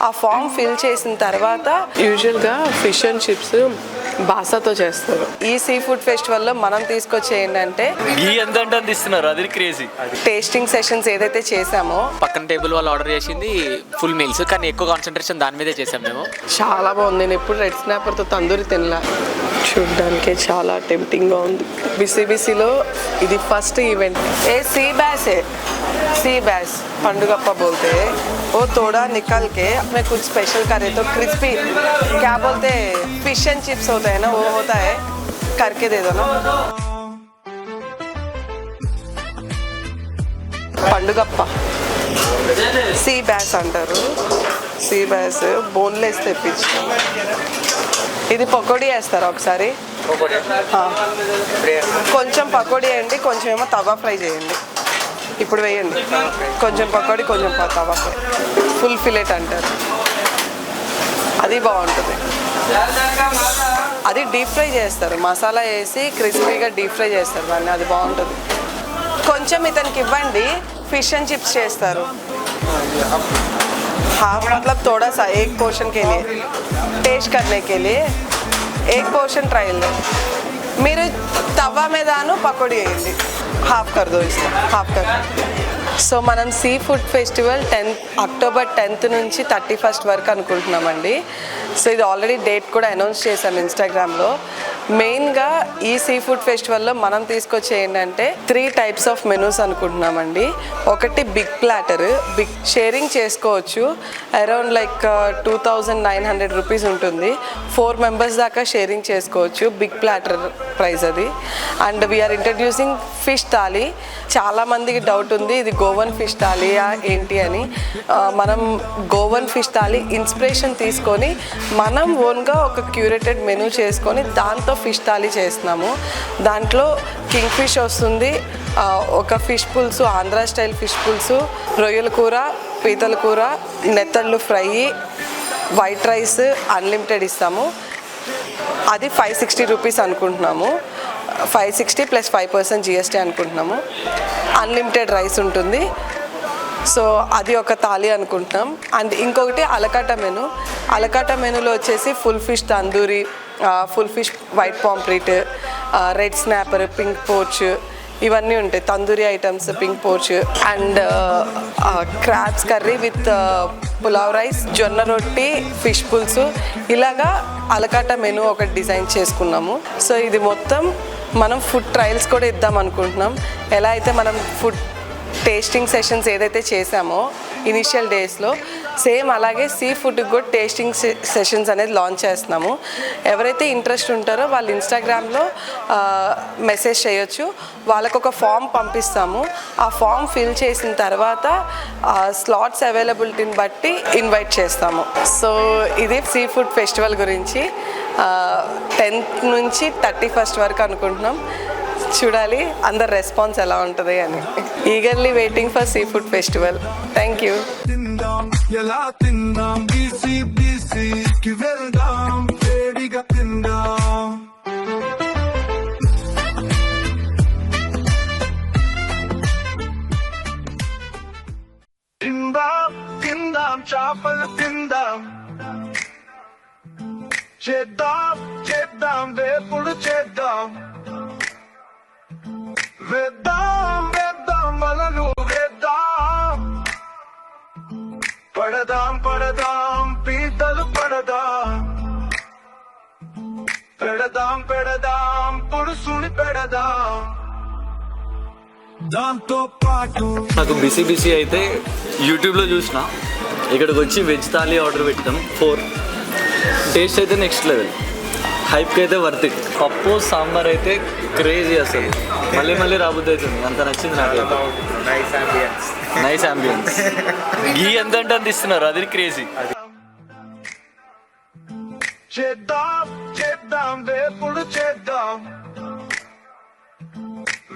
ఆ form fill చేసిన తర్వాత యూజువల్గా ఫిష్ అండ్ చిప్స్ బాసాతో చేస్తారు. ఈ సీ ఫుడ్ ఫెస్టివల్లో మనం తీసుకొచ్చే ఏంటంటే ఇస్తున్నారు, అది క్రేజీ. టేస్టింగ్ సెషన్స్ ఏదైతే చేసామో, పక్కన టేబుల్ వాళ్ళు ఆర్డర్ చేసింది ఫుల్ మీల్స్, కానీ ఎక్కువ కాన్సన్ట్రేషన్ దాని మీదే చేసాం మేము. చాలా బాగుంది. నేను ఎప్పుడు రెడ్ స్నాపర్తో తందూరి తినలా. చూడ్డానికి చాలా టెంప్టింగ్గా ఉంది. BCBCలో ఇది ఫస్ట్ ఈవెంట్. ఏ सी बैस पंडुगप्पा बोलते हैं. वो थोड़ा निकल के मैं कुछ स्पेशल करे तो क्रिस्पी क्या बोलते हैं, फिश एंड चिप्स होता है ना, वो होता है, करके दे दो ना. పండుగప్ప సీ బ్యాస్ అంటారు. సీ బ్యాస్ బోన్లెస్ తెప్పించాం. ఇది పకోడీ వేస్తారా ఒకసారి? కొంచెం పకోడీ వేయండి, కొంచెం ఏమో తవా ఫ్రై చేయండి. ఇప్పుడు వేయండి, కొంచెం పకోడీ కొంచెం తవా ఫ్రై. ఫుల్ ఫిలెట్ అంటారు, అది బాగుంటుంది. అది డీప్ ఫ్రై చేస్తారు, మసాలా వేసి క్రిస్పీగా డీప్ ఫ్రై చేస్తారు దాన్ని, అది బాగుంటుంది. కొంచెం ఇతనికి ఇవ్వండి, फिश एंड चिप्स చేస్తారు. हाँ मतलब थोड़ा सा एक पोर्शन के लिए टेस्ट करने के लिए एक पोर्शन ट्रायल మీరు తవా మీద పకోడీ వేయండి. హాఫ్ కర్ దో ఇస్తా, హాఫ్ కర్. సో మనం sea food festival October 10th నుంచి 31st వరకు అనుకుంటున్నామండి. సో ఇది ఆల్రెడీ డేట్ కూడా అనౌన్స్ చేశాం ఇన్స్టాగ్రామ్లో. మెయిన్గా ఈ సీ ఫుడ్ ఫెస్టివల్లో మనం తీసుకొచ్చే ఏంటంటే 3 types ఆఫ్ మెనూస్ అనుకుంటున్నామండి. ఒకటి బిగ్ ప్లాటర్, బిగ్ షేరింగ్ చేసుకోవచ్చు. అరౌండ్ లైక్ 2900 రూపీస్ ఉంటుంది. 4 members దాకా షేరింగ్ చేసుకోవచ్చు. బిగ్ ప్లాటర్ ప్రైస్ అది. And we are introducing fish thali. చాలామందికి డౌట్ ఉంది ఇది గోవన్ ఫిష్ థాలీయా ఏంటి అని. మనం గోవన్ ఫిష్ థాలీ ఇన్స్పిరేషన్ తీసుకొని మనం ఓన్గా ఒక క్యూరేటెడ్ మెనూ చేసుకొని దాంతో ఫిష్ థాలీ చేస్తున్నాము. దాంట్లో కింగ్ ఫిష్ వస్తుంది, ఒక ఫిష్ పులుసు, ఆంధ్ర స్టైల్ ఫిష్ పులుసు, రొయ్యల కూర, పీతల కూర, నెత్తళ్ళు ఫ్రై, వైట్ రైస్ అన్లిమిటెడ్ ఇస్తాము. అది 560 రూపీస్ అనుకుంటున్నాము. 560 + 5% GST అనుకుంటున్నాము. అన్లిమిటెడ్ రైస్ ఉంటుంది. సో అది ఒక థాలీ అనుకుంటున్నాం. అండ్ ఇంకొకటి అలకాటా మెనూ. అలకాటా మెనూలో వచ్చేసి full fish tandoori, full fish white pomfret, red snapper, pink perch, ఇవన్నీ ఉంటాయి tandoori items. Pink perch and crabs curry with pulao rice, జొన్న రొట్టి, ఫిష్ పులుసు, ఇలాగా అలకాటా మెనూ ఒకటి డిజైన్ చేసుకున్నాము. సో ఇది మొత్తం మనం ఫుడ్ ట్రయల్స్ కూడా ఇద్దాం అనుకుంటున్నాం. ఎలా అయితే మనం ఫుడ్ టేస్టింగ్ సెషన్స్ ఏదైతే చేసామో ఇనిషియల్ డేస్లో, సేమ్ అలాగే సీ ఫుడ్కి కూడా టేస్టింగ్ సెషన్స్ అనేది లాంచ్ చేస్తున్నాము. ఎవరైతే ఇంట్రెస్ట్ ఉంటారో వాళ్ళు ఇన్స్టాగ్రామ్లో మెసేజ్ చేయొచ్చు. వాళ్ళకు ఒక ఫామ్ పంపిస్తాము. ఆ ఫామ్ ఫిల్ చేసిన తర్వాత స్లాట్స్ అవైలబిలిటీని బట్టి ఇన్వైట్ చేస్తాము. సో ఇది సీ ఫుడ్ ఫెస్టివల్ గురించి 10th నుంచి 31st వరకు అనుకుంటున్నాం. చూడాలి అందరు రెస్పాన్స్ ఎలా ఉంటుంది అని. Eagerly waiting for sea food festival. Thank you. చేపలు తిందాం, చేద్దాం చేద్దాం వేపుడు చేద్దాం, వేద్దాం వేద్దాం వలలు వేద్దాం, పడదాం పడదాం పీతలు పడదాం, పెడదాం పెడదాం పురుషుని పెడదాం. దాంతో పాటు నాకు BCBC అయితే యూట్యూబ్లో చూసిన, ఇక్కడికి వచ్చి వెజ్ థాలీ ఆర్డర్ పెట్టాం 4. టేస్ట్ అయితే నెక్స్ట్ లెవెల్, హైప్కి అయితే వర్త్ ఇట్. పప్పు సాంబార్ అయితే క్రేజీ, అసలు మళ్ళీ మళ్ళీ రాబుద్ది అవుతుంది, అంత నచ్చింది నాకు. Nice ambience. గీ ఎంత అంటే అంత ఇస్తున్నారు, అది క్రేజీ. చేద్దాం చేద్దాం వేపుడు చేద్దాం,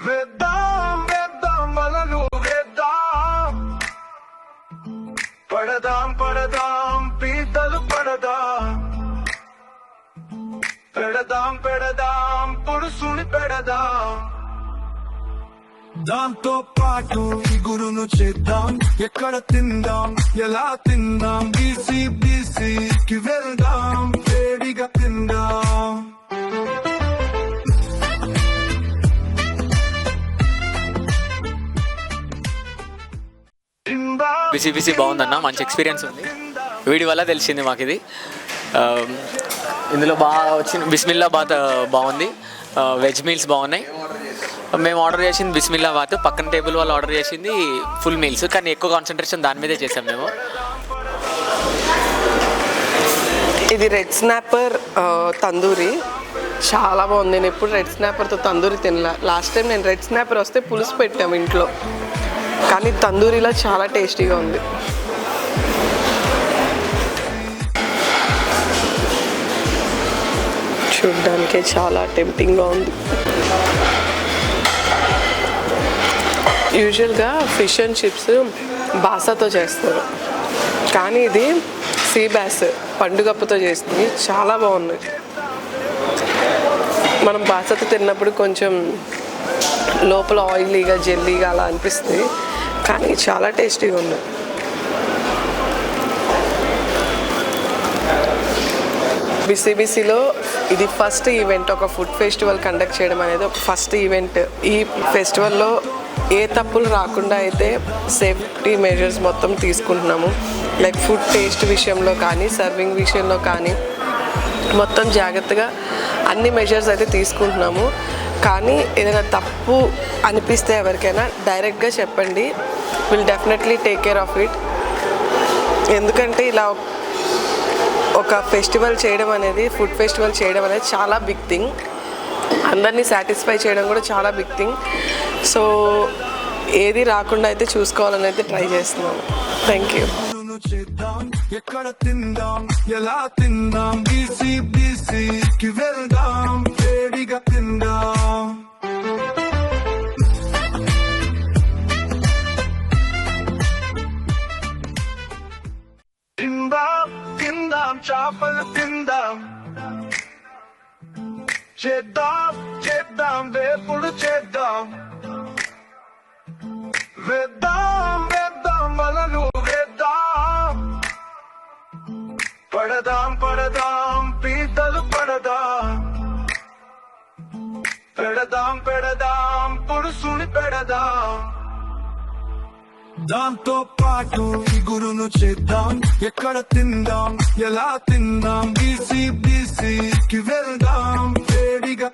వేద్దాం వేద్దాం వలలు వేద్దాం, పడదాం పడదాం పీతలు పడదాం, పెడదాం పెడదాం పురుషుని పెడదాం. దాంతో పాటు గురును చేద్దాం, ఎక్కడ తిందాం ఎలా తిందాం, BCBC బిసి బిసి బాగుందన్న, మంచి ఎక్స్పీరియన్స్ ఉంది. వీడి వల్ల తెలిసింది మాకు ఇది. ఇందులో బాగా వచ్చింది, బిస్మిల్లా బాత్ బాగుంది, వెజ్ మీల్స్ బాగున్నాయి. మేము ఆర్డర్ చేసింది బిస్మిల్లా బాత్, పక్కన టేబుల్ వాళ్ళు ఆర్డర్ చేసింది ఫుల్ మీల్స్, కానీ ఎక్కువ కాన్సన్ట్రేషన్ దాని మీదే చేసాం మేము. ఇది రెడ్ స్నాపర్ తందూరి, చాలా బాగుంది. నేను ఎప్పుడు రెడ్ స్నాపర్తో తందూరి తినలా. లాస్ట్ టైం నేను రెడ్ స్నాపర్ వస్తే పులుసు పెట్టాము ఇంట్లో, కానీ తందూరిలో చాలా టేస్టీగా ఉంది. చూడ్డానికే చాలా టెంప్టింగ్గా ఉంది. యూజువల్గా ఫిష్ అండ్ చిప్స్ బాసాతో చేస్తారు, కానీ ఇది సీ బ్యాస్ పండుగప్పుతో చేస్తుంది, చాలా బాగుంది. మనం బాసాతో తిన్నప్పుడు కొంచెం లోపల ఆయిలీగా జెల్లీగా అలా అనిపిస్తుంది, కానీ చాలా టేస్టీగా ఉంది. బిసిబిసిలో ఇది ఫస్ట్ ఈవెంట్, ఒక ఫుడ్ ఫెస్టివల్ కండక్ట్ చేయడం అనేది ఒక ఫస్ట్ ఈవెంట్. ఈ ఫెస్టివల్లో ఏ తప్పులు రాకుండా అయితే సేఫ్టీ మెజర్స్ మొత్తం తీసుకుంటున్నాము. లైక్ ఫుడ్ టేస్ట్ విషయంలో కానీ, సర్వింగ్ విషయంలో కానీ మొత్తం జాగ్రత్తగా అన్ని మెజర్స్ అయితే తీసుకుంటున్నాము. కానీ ఏదైనా తప్పు అనిపిస్తే ఎవరికైనా డైరెక్ట్గా చెప్పండి, will definitely take care of it. ఎందుకంటే ఇలా ఒక ఫెస్టివల్ చేయడం అనేది, ఫుడ్ ఫెస్టివల్ చేయడం అనేది చాలా బిగ్ థింగ్. అందరినీ సాటిస్ఫై చేయడం కూడా చాలా బిగ్ థింగ్. సో ఏది రాకుండా అయితే చూసుకోవాలని అయితే ట్రై చేస్తున్నాము. Thank you. చేద్దాం ఎక్కడ తిందాం ఎలా తిందాం బీసీ బీసీకి వెళ్దాం వేడిగా తిందాం. తిందాం తిందాం చేపలు తిందాం, చేద్దాం చేద్దాం వేపుడు చేద్దాం, వేద్దాం వేద్దాం వలలు వేద్దాం, పడదాం పడదాం పీతలు పడదాం, పెడదాం పెడదాం పురుషుని పెడదాం. దాంతో పాటు గురును చేద్దాం ఎక్కడ తిందాం ఎలా తిందాం బీసీ బీసీకి వెళ్దాం వేడిగా